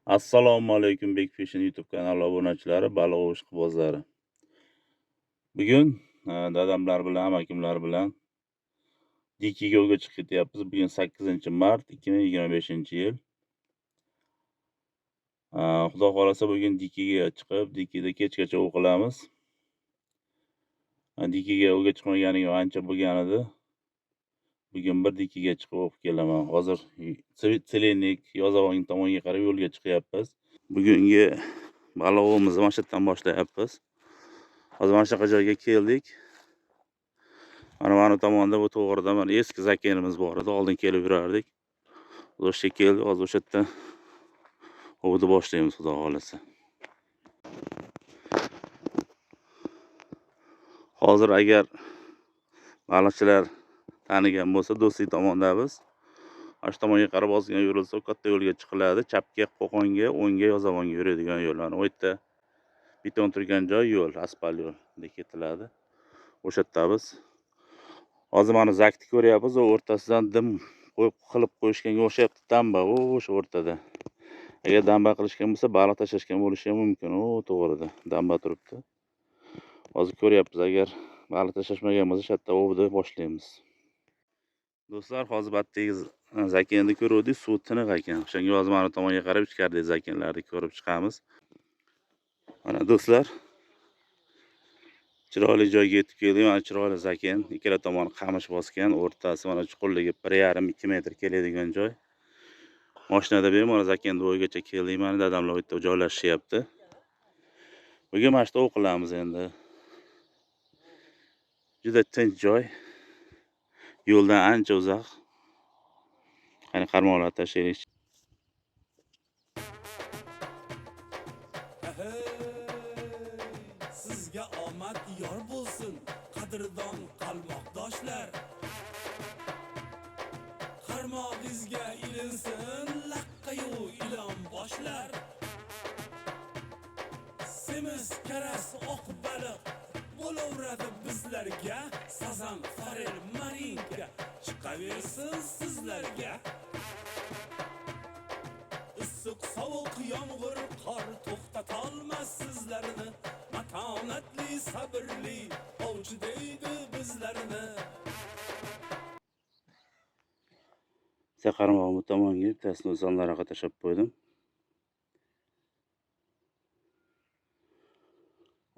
Assalomu alaykum, Big Fishing YouTube kanali obunachilari, baliq ovish qibozlari. Bugun dadamlar bilan, amakimlar bilan Dikiga o'g'ga chiqib ketyapmiz. Bugun 8-mart 2025-yil. Xudo xolasa bugun Dikiga chiqib, Dikida kechgacha ov qilamiz. Dikiga o'g'ga chiqmaganiga ancha bo'lgan edi. Bugun bir Dikiga chiqib o'qib kelaman. Hozir Selenik, Yo'zavon tomonga qarab yo'lga chiqyapmiz. Bugungi baliq ovimizni mana shu yerdan boshlayapmiz. Hozir mana shunaqa joyga keldik. Mana tomonda bu to'g'rida mana eski zakenimiz bor edi. Oldin kelib yurardik. O'sha keldik, hozir o'sha yerda ovni boshlaymiz, xudo xolasa. Hozir agar baliqchilar tanigan bo'lsa, Do'stlik tomondamiz. Mana shu tomonga qarab ozgina yurilsa, katta yo'lga chiqiladi. Chapga, Qo'qonga, o'ngga, Yo'zavonga yuradigan yo'l. Mana u yerda beton turgan joy yo'l, asfalt yo'l deb ketiladi. O'sha yerdamiz. Hozir mana zakni ko'ryapmiz, o o'rtasidan dim qilib qo'yishganga o'xshayapti, damba o'sha o'rtada. Agar damba qilishgan bo'lsa, baliq tashlashgan bo'lishi ham mumkin. O to'g'rida damba turibdi. Hozir ko'ryapmiz, agar baliq tashlashmagan bo'lsa, shu yerda ovni boshlaymiz. Do'stlar, hozir batdagi zakenni ko'rdik, suv tiniq ekan. O'shanga hozir mana tomonga qarab ichkaridagi zakenlarni ko'rib chiqamiz. Mana do'stlar, chiroyli joyga yetib keldik. Mana chiroyli zaken, ikkala tomoni qamish bosgan, o'rtasi mana chuqurligi 1,5-2 metr keladigan joy. Mashinada bemalol zakenni bo'yigacha keldik. Mana dadamlar bu yerda joylashyapti. Bugun mana shu yerda o'qilamiz endi. Juda tinch joy. Yo'ldan ancha uzoq. Qani qarmoqlar tashlaylik. Sizga omad yor bo'lsin, qadrdon qalmoqdoshlar. Qarmog'ingizga ilinsin, laqqa-yu ilon boshlar. Semiz karas oq baliq bo'laveradi bizlarga, sazan, farel, marinka chiqaversin sizlarga. Issiq, sovuq, yomg'ir, qor to'xtatolmas sizlarni. Matonatli, sabrli ovchi deydi bizlarni. Bitta qarmoq bu tomonga, bittasini o'zanlarga tashlab qo'ydim.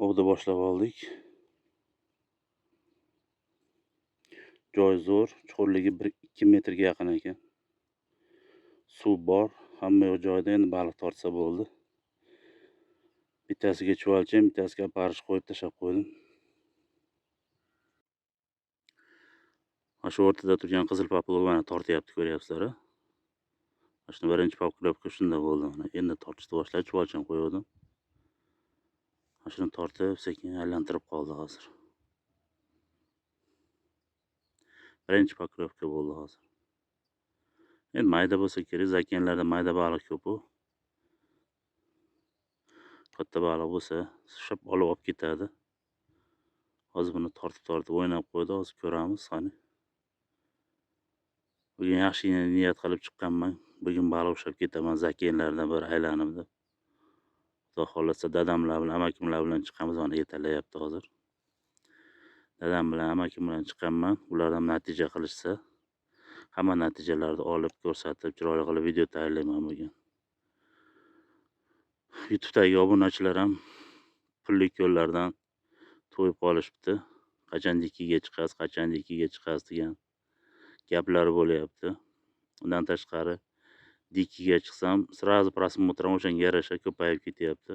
Ovni boshlab oldik. Joy zo'r, chuqurligi 1-2 metrga yaqin ekan. Suv bor, hamma yoq joyida, endi baliq tortsa bo'ldi. Bittasiga chuvalcham, bittasiga parish qo'yib tashlab qo'ydim. Mana shu o'rtada turgan qizil populogani tortyapti, ko'ryapsizlar. Mana shuni birinchi populogga shunda bo'ldi. Mana endi tortishni boshladi, chuvalcham qo'ydim. Mana shuni tortib, sekin aylantirib qoldi hozir. Birinchi populogga bo'ldi hozir. Endi mayda bo'lsa kerak, zakenlarda mayda baliq ko'p-ku. Katta baliq bo'lsa, shop olib ketadi. Hozir buni tortib o'ynab qo'ydi, hozir ko'ramiz qani. Bugun yaxshi niyat qilib chiqqanman. Bugun baliq ushlab ketaman zakenlardan bir aylanib deb. Xudo xolasa dadamlar bilan, amakimlar bilan chiqamiz, mana yetalayapti hozir. Dadam bilan, amakim bilan chiqqanman. Ulardan natija qilishsa, hamma natijalarni olib ko'rsatib, chiroyli qilib video tayyorlayman bugun. YouTube'dagi obunachilar ham pullik yo'llardan to'yib qolishibdi. Qachon Dikiga chiqasiz degan gaplar bo'lyapti. Undan tashqari Dikiga chiqsam, srazu prosmotram o'shanga yarasha ko'payib ketyapti.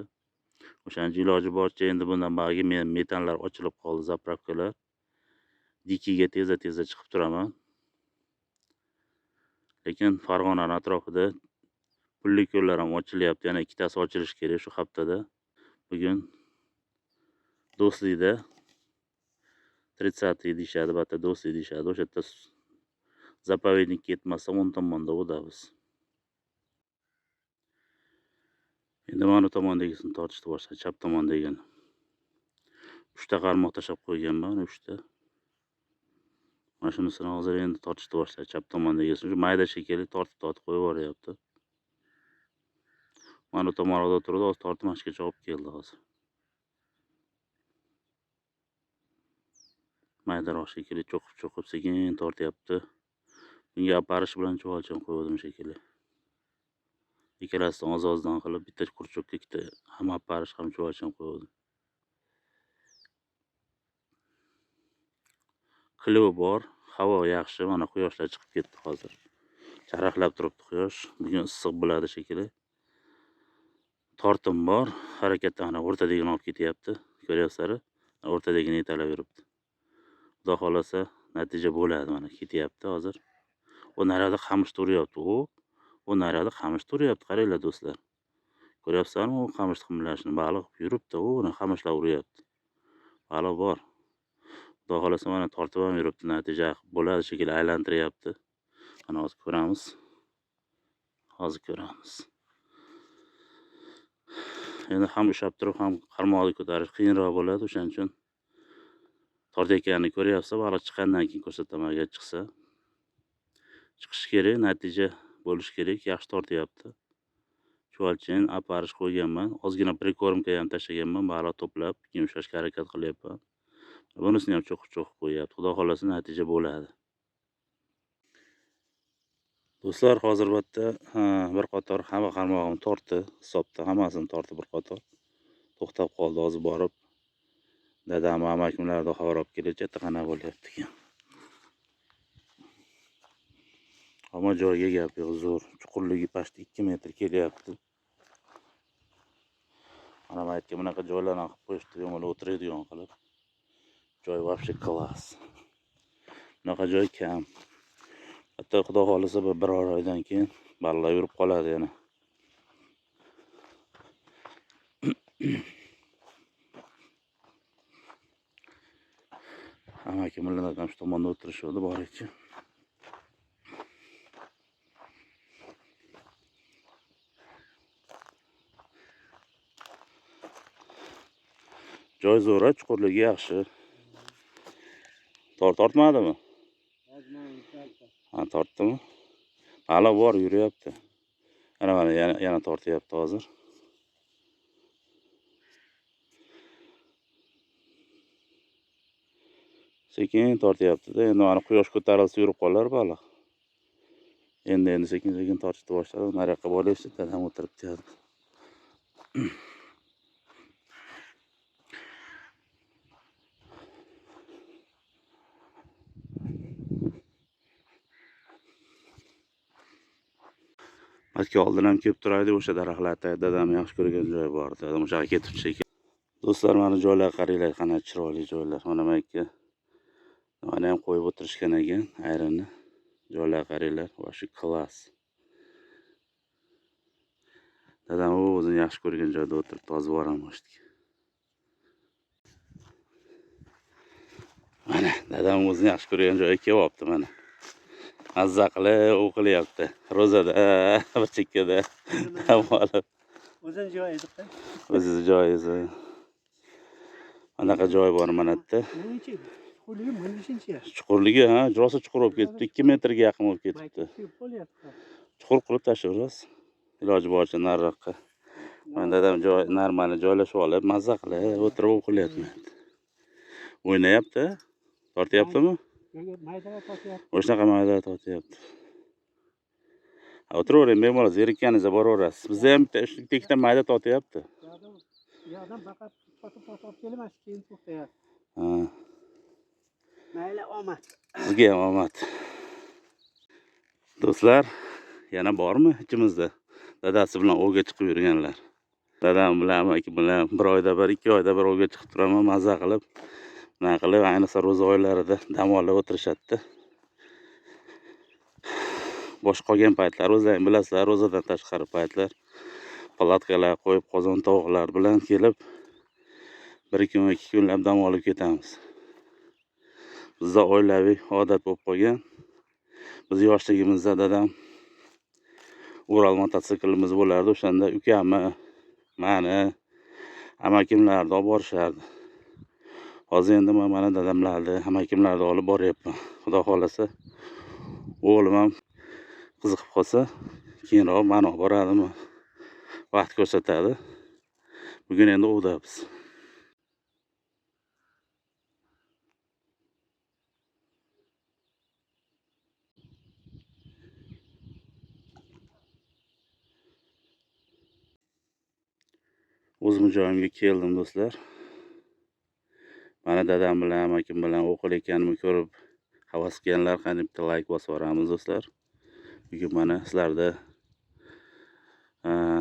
O'shaning iloji boricha endi bundan bag'gi metanlar ochilib qoldi, zapravkalar. Dikiga tezda chiqib turaman. Lekin Farg'onaning atrofida pullik yo'llar ham ochilyapti. Yana ikkitasi ochilishi kerak shu haftada. Bugun Do'stlikda 30 deyishadi, batta Do'stlik deyishadi. O'sha yerda zapovednik ketmasdan 10 tomonda o'damiz. Endi mana tomondagisini tortishni boshladi, chap tomondagini. 3 ta qarmoq tashlab qo'yganman, 3 ta. Mana shunisini hozir endi tortishni boshladi, chap tomondagisini. Shu mayda shekilli tortib qo'yib yuboryapti. Mana bu tomonda turdi, hozir tortib mashgacha olib keldi hozir. Maydaroq shekilli cho'qib sekin tortyapti. Bunga aparish bilan chuvalcham qo'ydim shekilli. Ikkalasidan oz-ozdan qilib bitta kurchokka ikkita ham aparish ham chuvalcham qo'ydim. Klivi bor, havo yaxshi, mana quyoshlar chiqib ketdi hozir. Charaqlab turibdi quyosh. Bugun issiq bo'ladi shekilli. Tortim bor, harakatda mana o'rtadagini olib ketyapti. Ko'ryapsizlar? O'rtadagini yetalab yuribdi. Xudo xolasa natija bo'ladi, mana ketyapti hozir. O narada qamish turyapti u. O narada qamish turyapti, qaranglar do'stlar. Ko'ryapsizlarmi u qamish qimlashini? Baliq yuribdi, u qamishlar uryapti. Baliq bor. Xudo xolasa mana tortib ham yuribdi, natija bo'ladi shekilli aylantiryapti. Mana hozir ko'ramiz. Endi ham ushlab turib, ham qarmoqni ko'tarish qiyinroq bo'ladi, o'shaning uchun tortayotganini ko'ryapsiz, baliq chiqqandan keyin ko'rsataman agar chiqsa. Chiqish kerak, natija bo'lish kerak, yaxshi tortyapti. Chuvalchin, aparish qo'yganman. Ozgina prikormka ham tashlaganman, baliq to'plab, keyin ushlashga harakat qilyapman. Bunisini ham cho'qib qo'yapti. Xudo xolasa natija bo'ladi. Do'stlar, hozir bu yerda bir qator hamma qarmog'im tortdi, hisobda hammasini tortdi bir qator. To'xtab qoldi, hozir borib dadam va amakimlardan xabar olib kelajak, qana bo'lyapti ekan. Ammo joyga gap yo'q, zo'r. Chuqurligi past 2 metr kelyapti. Mana men aytgan bunaqa joylarni qilib qo'yishdi, yo'mala o'tiradigan qilib. Joy вообще klass. Bunaqa joy kam. Hatto xudo xolasa bir oydan keyin baliqlar yurib qoladi yana. Amakimlar ham shu tomonda o'tirishadi, boraychi. Joy zo'r, chuqurligi yaxshi. Tortmadimi? Ha, tortdimi? Baliq bor, yuryapti. Mana yana tortyapti hozir. Sekin tortyapti-da. Endi mana quyosh ko'tarilsa yurib qolar baliq. Endi sekin tortishni boshladi. Nariyoqqa borishdi, dadam o'tiribdi. Balki oldin ham kelib turaydi, o'sha daraxtlarda dadam yaxshi ko'rgan joy bor. Dadam o'shaga ketib ekan. Do'stlar, mana joylarga qaranglar, qana chiroyli joylar. Mana menga mana ham qo'yib o'tirishgan ekan, ayrini. Joylarga qaranglar, va shu klass. Dadam o'zini yaxshi ko'rgan joyda o'tirib, hozir boramiz. Mana dadam o'zini yaxshi ko'rgan joyga kelyapti mana. Mazza qilib o'qilyapti. Ro'zada, bir chekkada dam olib. O'zing joyingizda. O'zingiz joyingiz. Anaqa joy bor mana yerda. Chuqurligi, ha, rosa chuqur bo'lib ketibdi. 2 metrga yaqin bo'lib ketibdi. Chuqur qilib tashlaymiz. Iloji boricha nariroqqa. Mana dadam normali joylashib olib, mazza qilib o'tirib o'qilyapti. O'ynayapti? Tortyaptimi? Maydalar tortyapti. O'shanaqa maydalar tortyapti. O'tiravering, bemalol zerikkaningizda boraverasiz. Bizda ham ikkita mayda tortyapti. Yo'qdan faqat tortib kelmas, keyin to'xtayapti. Ha. Mayli, omad. Sizga ham omad. Do'stlar, yana bormi ichimizda? Dadasi bilan o'g'ga chiqib yurganlar. Dadam bilan amaki bilan 1 oyda bir, 2 oyda bir o'g'ga chiqib turaman, mazza qilib. Nima qilib, ayniqsa ro'za oylarida dam olib o'tirishadi. Bosh qolgan paytlar, o'zlaring bilasizlar, ro'zadan tashqari paytlar palatkalar qo'yib, qozon tovuqlar bilan kelib 1 kun, 2 kunlab dam olib ketamiz. Bizda oilaviy odat bo'lib qolgan. Biz yoshligimizda dadam Ural mototsiklimiz bo'lardi, o'shanda ukamni, meni, amakimlarni olib borishardi. Hozir endi men mana dadamlarni, amakimlarni olib boryapman. Xudo xolasa, o'g'lim ham qiziqib qolsa, keyinroq meni olib boradimi? vaqt ko'rsatadi. Bugun endi ovdamiz. O'zim joyimga keldim do'stlar. Mana dadam bilan amakim bilan o'qilayotganimni ko'rib havas qilganlar qani bitta like bosib yuboramiz do'stlar. Bugun mana sizlarda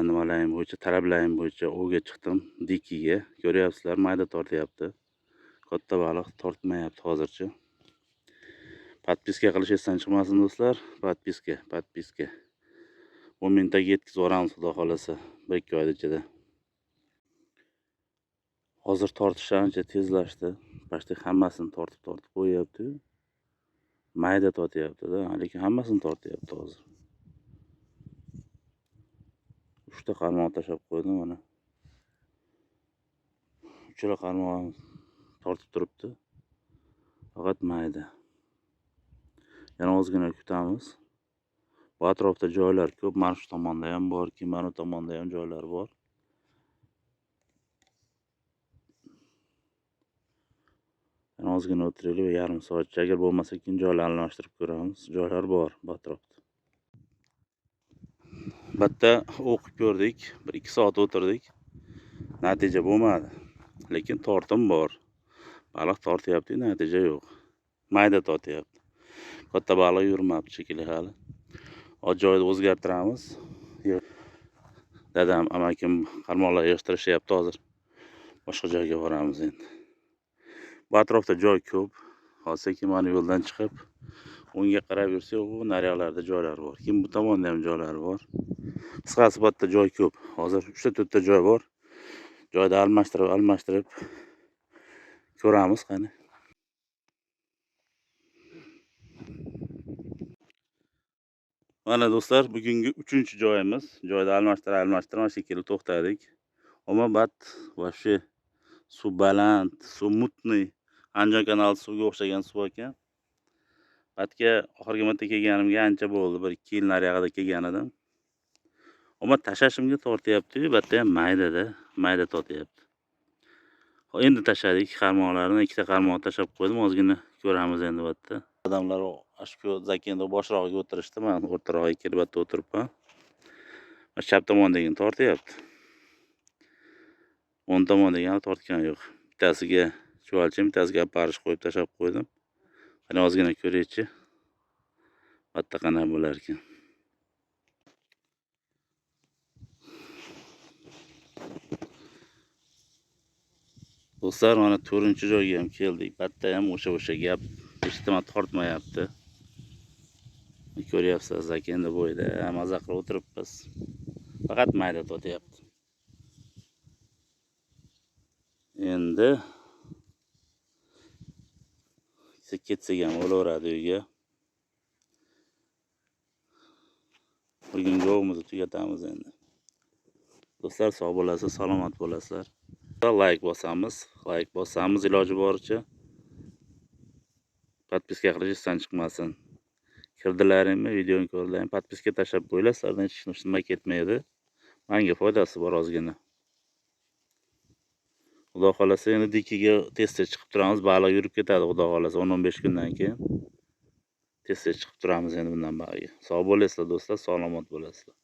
nimalarim bo'yicha, talablarim bo'yicha ovga chiqdim. Dikiga. Ko'ryapsizlar, mayda tortyapti. Katta baliq tortmayapti hozircha. Podpiska qilish esdan chiqmasin do'stlar. Podpiska. 10 minutaga yetkazib yuboramiz xudo xolasa 1-2 oy ichida. Hozir tortish ancha tezlashdi. Почти hammasini tortib qo'yapti. Mayda tortyapti-da, lekin hammasini tortyapti hozir. 3 ta qarmoq tashlab qo'ydim mana. Uchala qarmoq tortib turibdi. Faqat mayda. Yana ozgina kutamiz. Bu atrofda joylar ko'p. Mana shu tomonda ham bor, mana bu tomonda ham joylar bor. Yana ozgina o'tiraylik va yarim soatcha, agar bo'lmasa keyin joylarni almashtirib ko'ramiz. Joylar bor bu atrofda. Bitta o'qib ko'rdik, 1-2 soat o'tirdik. Natija bo'lmadi. Lekin tortim bor. Baliq tortyapti, natija yo'q. Mayda tortyapti. Katta baliq yurmabdi shekilli hali. Hozir joyni o'zgartiramiz. Dadam, amakim qarmoqlar yig'ishtirishyapti hozir. Boshqa joyga boramiz endi. Bu atrofda joy ko'p. Hozir keyin mana yo'ldan chiqib, o'ngga qarab yursak, bu naryoqlarda joylar bor. Keyin bu tomonda ham joylar bor. Qisqasi bu yerda joy ko'p. Hozir 3-4 ta joy bor. Joyda almashtirib ko'ramiz qani. Mana do'stlar, bugungi 3-joyimiz. Joyda almashtirma shekilli to'xtadik. Omobat вообще suv baland, suv mutniy. Andijon kanali suvga o'xshagan suv ekan. Batga oxirgi marta kelganimga ancha bo'ldi. 1-2 yil nariyog'ida kelgan edim. Ammo tashashimga tortyapti, batda ham mayda tortyapti. Endi tashladik qarmoqlarni, 2 ta qarmoq tashlab qo'ydim, ozgina ko'ramiz endi bu yerda. Odamlar shu zakenda boshroqqa o'tirishdi, men o'rtaroqqa kelib yerda o'tiribman. Chap tomondagini tortyapti. 10 tomondagini hali tortgan yo'q. Bittasiga chuvalchim, bittasiga parish qo'yib tashlab qo'ydim. Qani ozgina ko'raychi. Bu yerda qanday bo'lar ekan. Do'stlar, mana 4-joyga ham keldik. Batda ham o'sha gap eshitma tortmayapti. Ko'ryapsiz, zakenda bo'yida maza qilib o'tiribmiz. Faqat mayda tortyapti. Endi ketsak ham bo'laveradi uyga. Bugungi ovimizni tugatamiz endi. Do'stlar, sog' bo'lasizlar, salomat bo'lasizlar. Like bosamiz iloji boricha. Podpiska qilish esdan chiqmasin. Kirdilaringmi, videoni ko'rdilaring, podpiska tashlab qo'yinglar, sizlardan hech nima ketmaydi. Menga foydasi bor ozgina. Xudo xolasa endi dikiga tez-tez chiqib turamiz, baliq yurib ketadi xudo xolasa 10-15 kundan keyin. Tez-tez chiqib turamiz endi bundan bariga. Sog' bo'lasizlar do'stlar, salomat bo'lasizlar.